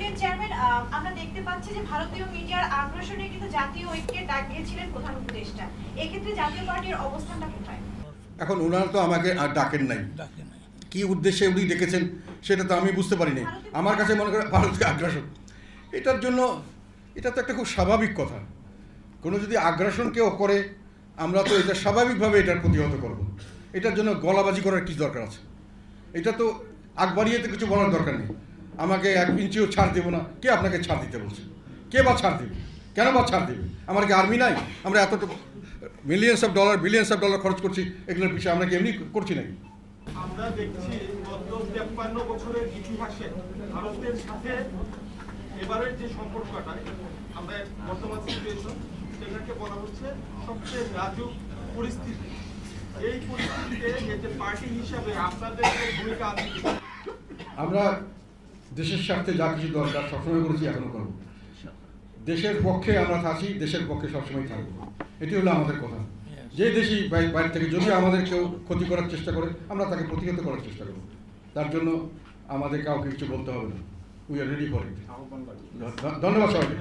মাননীয় চেয়ারম্যান, আমরা দেখতে পাচ্ছি যে ভারতীয় মিডিয়ার আগ্রাসনে কিন্তু জাতীয় ঐক্যের ডাক দিয়েছিলেন প্রধান উপদেষ্টা। এক্ষেত্রে জাতীয় পার্টির অবস্থানটা কোথায়? এখন ওনারা তো আমাকে আর ডাকেন নাই, কি উদ্দেশ্যে উনি ডেকেছেন সেটা তো আমি বুঝতে পারিনি। আমার কাছে মনে করে ভারতীয় আগ্রাসন, এটার জন্য এটা তো একটা খুব স্বাভাবিক কথা। কোনো যদি আগ্রাসন কেউ করে আমরা তো এটা স্বাভাবিকভাবে এটার প্রতিহত করব। এটার জন্য গলাবাজি করার কি দরকার আছে? এটা তো আগ বাড়িয়ে তো কিছু বলার দরকার নেই। আমাকে 1 ইঞ্চিও ছাড় দেবো না, কে আপনাকে ছাড় দিতে বলছে? কে বা ছাড় দেবে? কেন বা ছাড় দেবে? আমার কি আর্মি নাই? আমরা এতটুকু millions of dollar billions of dollar খরচ করছি, এগুলোর বিষয়ে আমরা কি এমনি করছি নাকি? আমরা দেখছি গত 53 বছরের ইতিহাসে ভারতের সাথে এবারের যে সম্পর্কটা, আমরা বর্তমান সিচুয়েশন সেটাকে বলা হচ্ছে সবচেয়ে নাজুক পরিস্থিতি। এই পরিস্থিতিতে যে পার্টি হিসাবে আপনাদের ভূমিকা আছে? আমরা দেশের স্বার্থে যা কিছু দরকার সবসময় করেছি, এখনো করব। দেশের পক্ষে আমরা থাকি, দেশের পক্ষে সবসময় থাকবো, এটি হলো আমাদের কথা। যে দেশই বাইরে থেকে যদি আমাদের কেউ ক্ষতি করার চেষ্টা করে আমরা তাকে প্রতিহত করার চেষ্টা করব। তার জন্য আমাদের কাউকে কিছু বলতে হবে না। We are ready for it. ধন্যবাদ সবাইকে।